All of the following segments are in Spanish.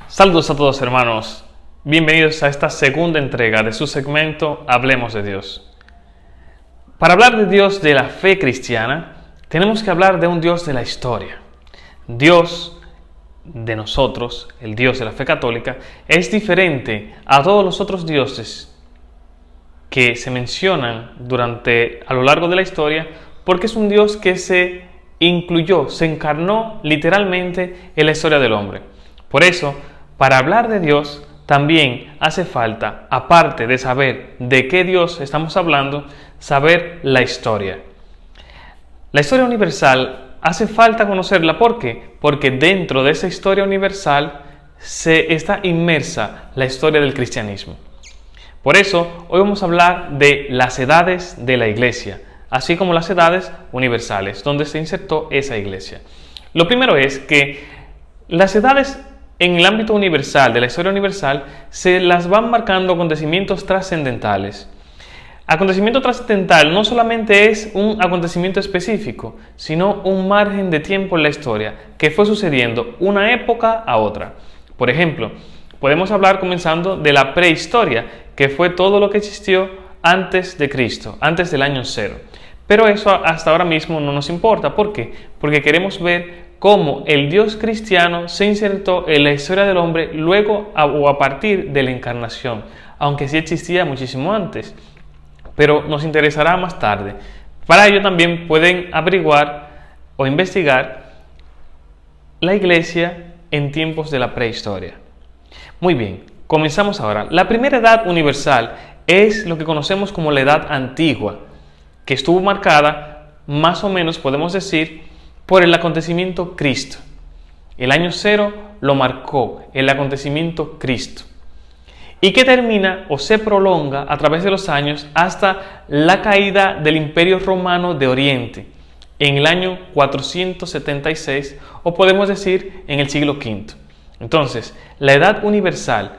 Saludos a todos, hermanos. Bienvenidos a esta segunda entrega de su segmento Hablemos de Dios. Para hablar de Dios de la fe cristiana, tenemos que hablar de un Dios de la historia. Dios de nosotros, el Dios de la fe católica, es diferente a todos los otros dioses que se mencionan a lo largo de la historia, porque es un Dios que se incluyó, se encarnó literalmente en la historia del hombre. Por eso, para hablar de Dios, también hace falta, aparte de saber de qué Dios estamos hablando, saber la historia. La historia universal hace falta conocerla. ¿Por qué? Porque dentro de esa historia universal está inmersa la historia del cristianismo. Por eso, hoy vamos a hablar de las edades de la iglesia, así como las edades universales, donde se insertó esa iglesia. Lo primero es que las edades en el ámbito universal, de la historia universal, se las van marcando acontecimientos trascendentales. Acontecimiento trascendental no solamente es un acontecimiento específico, sino un margen de tiempo en la historia que fue sucediendo una época a otra. Por ejemplo, podemos hablar comenzando de la prehistoria, que fue todo lo que existió antes de Cristo, antes del año 0. Pero eso hasta ahora mismo no nos importa. ¿Por qué? Porque queremos ver cómo el Dios cristiano se insertó en la historia del hombre luego o a partir de la encarnación, aunque sí existía muchísimo antes, pero nos interesará más tarde. Para ello también pueden averiguar o investigar la iglesia en tiempos de la prehistoria. Muy bien, comenzamos ahora. La primera edad universal es lo que conocemos como la edad antigua, que estuvo marcada, más o menos podemos decir, por el acontecimiento Cristo. El año 0 lo marcó el acontecimiento Cristo, y que termina o se prolonga a través de los años hasta la caída del Imperio Romano de Oriente en el año 476, o podemos decir en el siglo V. Entonces, la edad universal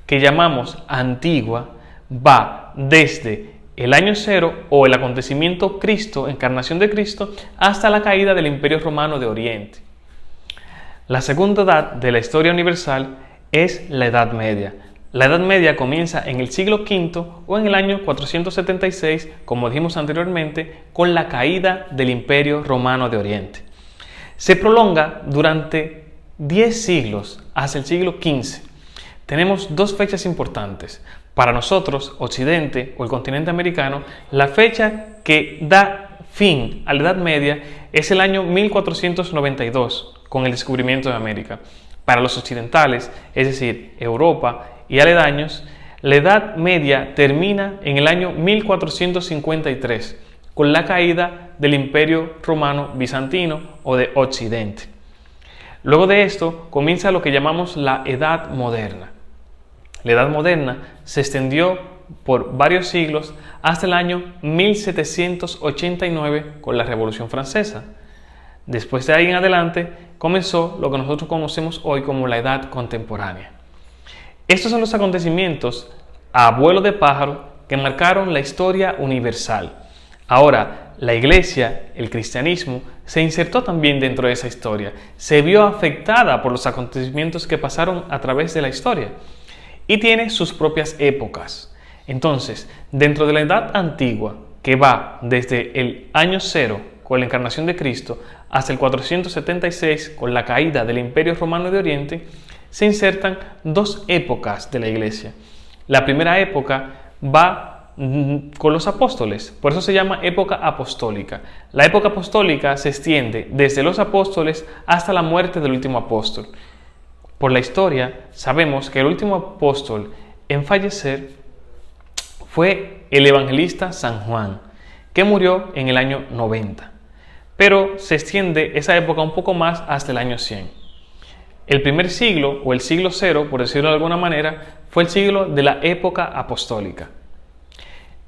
que llamamos antigua va desde el año 0 o el acontecimiento Cristo, encarnación de Cristo, hasta la caída del Imperio Romano de Oriente. La segunda edad de la historia universal es la Edad Media. La Edad Media comienza en el siglo V o en el año 476, como dijimos anteriormente, con la caída del Imperio Romano de Oriente. Se prolonga durante 10 siglos hasta el siglo XV. Tenemos dos fechas importantes. Para nosotros, Occidente o el continente americano, la fecha que da fin a la Edad Media es el año 1492, con el descubrimiento de América. Para los occidentales, es decir, Europa y aledaños, la Edad Media termina en el año 1453, con la caída del Imperio Romano Bizantino o de Occidente. Luego de esto comienza lo que llamamos la Edad Moderna. La Edad Moderna se extendió por varios siglos hasta el año 1789 con la Revolución Francesa. Después de ahí en adelante comenzó lo que nosotros conocemos hoy como la Edad Contemporánea. Estos son los acontecimientos a vuelo de pájaro que marcaron la historia universal. Ahora, la Iglesia, el cristianismo, se insertó también dentro de esa historia. Se vio afectada por los acontecimientos que pasaron a través de la historia y tiene sus propias épocas. Entonces, dentro de la Edad Antigua, que va desde el año 0 con la encarnación de Cristo hasta el 476 con la caída del Imperio Romano de Oriente, se insertan dos épocas de la Iglesia. La primera época va con los apóstoles, por eso se llama época apostólica. La época apostólica se extiende desde los apóstoles hasta la muerte del último apóstol. Por la historia sabemos que el último apóstol en fallecer fue el evangelista San Juan, que murió en el año 90. Pero se extiende esa época un poco más hasta el año 100. El primer siglo, o el siglo 0, por decirlo de alguna manera, fue el siglo de la época apostólica.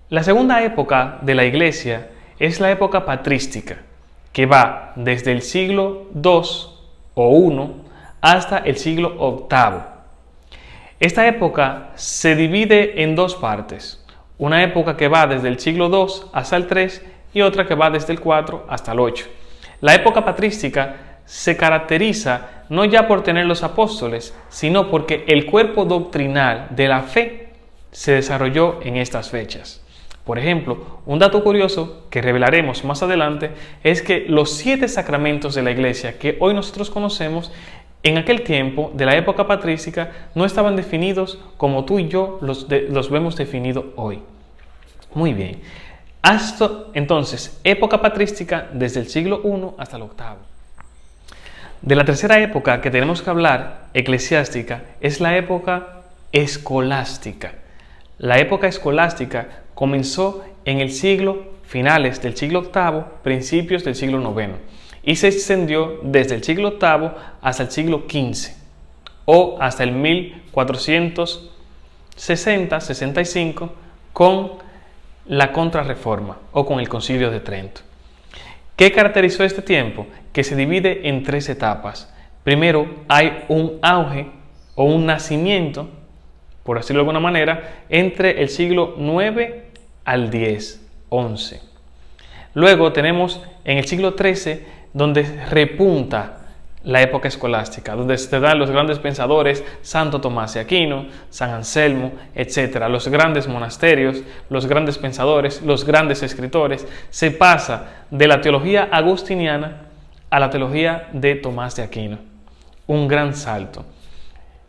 La segunda época de la Iglesia es la época patrística, que va desde el siglo 2 o 1 hasta el siglo VIII. Esta época se divide en dos partes. Una época que va desde el siglo 2 hasta el 3 y otra que va desde el 4 hasta el 8. La época patrística se caracteriza no ya por tener los apóstoles, sino porque el cuerpo doctrinal de la fe se desarrolló en estas fechas. Por ejemplo, un dato curioso que revelaremos más adelante es que los 7 sacramentos de la Iglesia que hoy nosotros conocemos, en aquel tiempo de la época patrística, no estaban definidos como tú y yo los vemos definidos hoy. Muy bien. Hasta entonces, época patrística desde el siglo I hasta el VIII. De la tercera época que tenemos que hablar, eclesiástica, es la época escolástica. La época escolástica comenzó en el finales del siglo VIII, principios del siglo IX, y se extendió desde el siglo VIII hasta el siglo XV, o hasta el 1460-65, con la Contrarreforma o con el Concilio de Trento. ¿Qué caracterizó este tiempo? Que se divide en 3 etapas. Primero hay un auge o un nacimiento, por decirlo de alguna manera, entre el siglo IX al X, XI. Luego tenemos en el siglo XIII donde repunta la época escolástica, donde se dan los grandes pensadores, Santo Tomás de Aquino, San Anselmo, etc., los grandes monasterios, los grandes pensadores, los grandes escritores. Se pasa de la teología agustiniana a la teología de Tomás de Aquino. Un gran salto.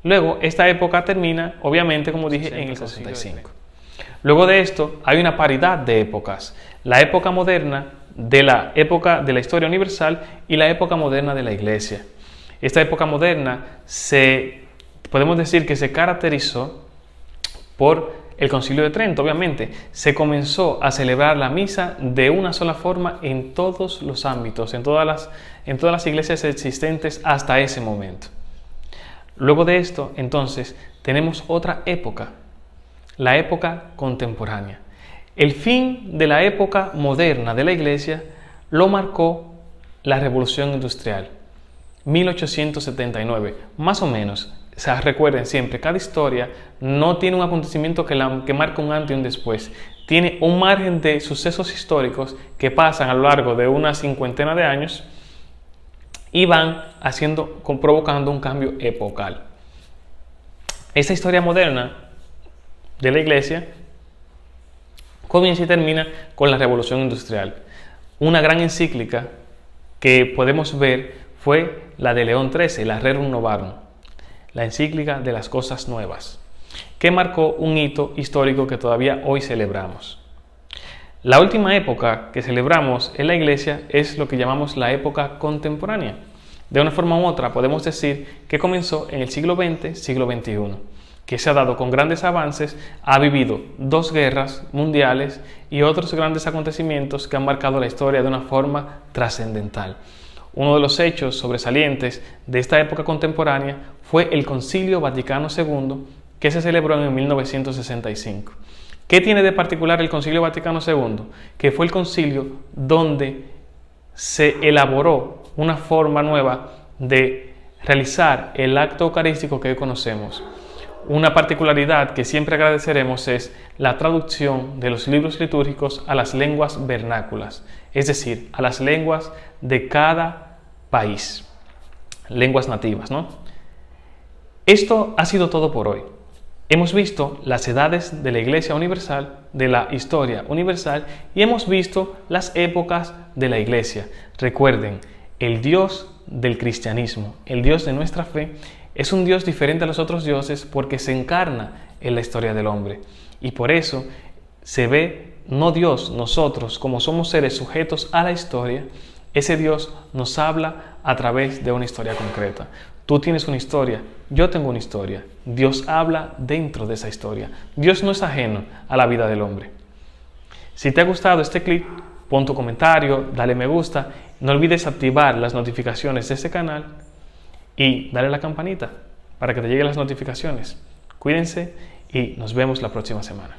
Luego, esta época termina, obviamente, como dije, en el 65. Luego de esto, hay una paridad de épocas. La época moderna de la época de la historia universal y la época moderna de la Iglesia. Esta época moderna podemos decir que se caracterizó por el Concilio de Trento, obviamente. Se comenzó a celebrar la misa de una sola forma en todos los ámbitos, en todas las iglesias existentes hasta ese momento. Luego de esto, entonces, tenemos otra época, la época contemporánea. El fin de la época moderna de la Iglesia lo marcó la Revolución Industrial, 1879, más o menos. O sea, recuerden siempre, cada historia no tiene un acontecimiento que marca un antes y un después. Tiene un margen de sucesos históricos que pasan a lo largo de una 50 de años y van provocando un cambio epocal. Esta historia moderna de la Iglesia comienza y termina con la Revolución Industrial. Una gran encíclica que podemos ver fue la de León XIII, la Rerum Novarum, la encíclica de las cosas nuevas, que marcó un hito histórico que todavía hoy celebramos. La última época que celebramos en la Iglesia es lo que llamamos la época contemporánea. De una forma u otra podemos decir que comenzó en el siglo XX, siglo XXI, que se ha dado con grandes avances, ha vivido 2 guerras mundiales y otros grandes acontecimientos que han marcado la historia de una forma trascendental. Uno de los hechos sobresalientes de esta época contemporánea fue el Concilio Vaticano II, que se celebró en 1965. ¿Qué tiene de particular el Concilio Vaticano II? Que fue el concilio donde se elaboró una forma nueva de realizar el acto eucarístico que hoy conocemos. Una particularidad que siempre agradeceremos es la traducción de los libros litúrgicos a las lenguas vernáculas, es decir, a las lenguas de cada país, lenguas nativas, ¿no? Esto ha sido todo por hoy. Hemos visto las edades de la Iglesia Universal, de la historia universal, y hemos visto las épocas de la Iglesia. Recuerden, el Dios del cristianismo, el Dios de nuestra fe, es un Dios diferente a los otros dioses porque se encarna en la historia del hombre. Y por eso se ve, no Dios, nosotros, como somos seres sujetos a la historia, ese Dios nos habla a través de una historia concreta. Tú tienes una historia, yo tengo una historia. Dios habla dentro de esa historia. Dios no es ajeno a la vida del hombre. Si te ha gustado este clip, pon tu comentario, dale me gusta. No olvides activar las notificaciones de este canal y dale a la campanita para que te lleguen las notificaciones. Cuídense y nos vemos la próxima semana.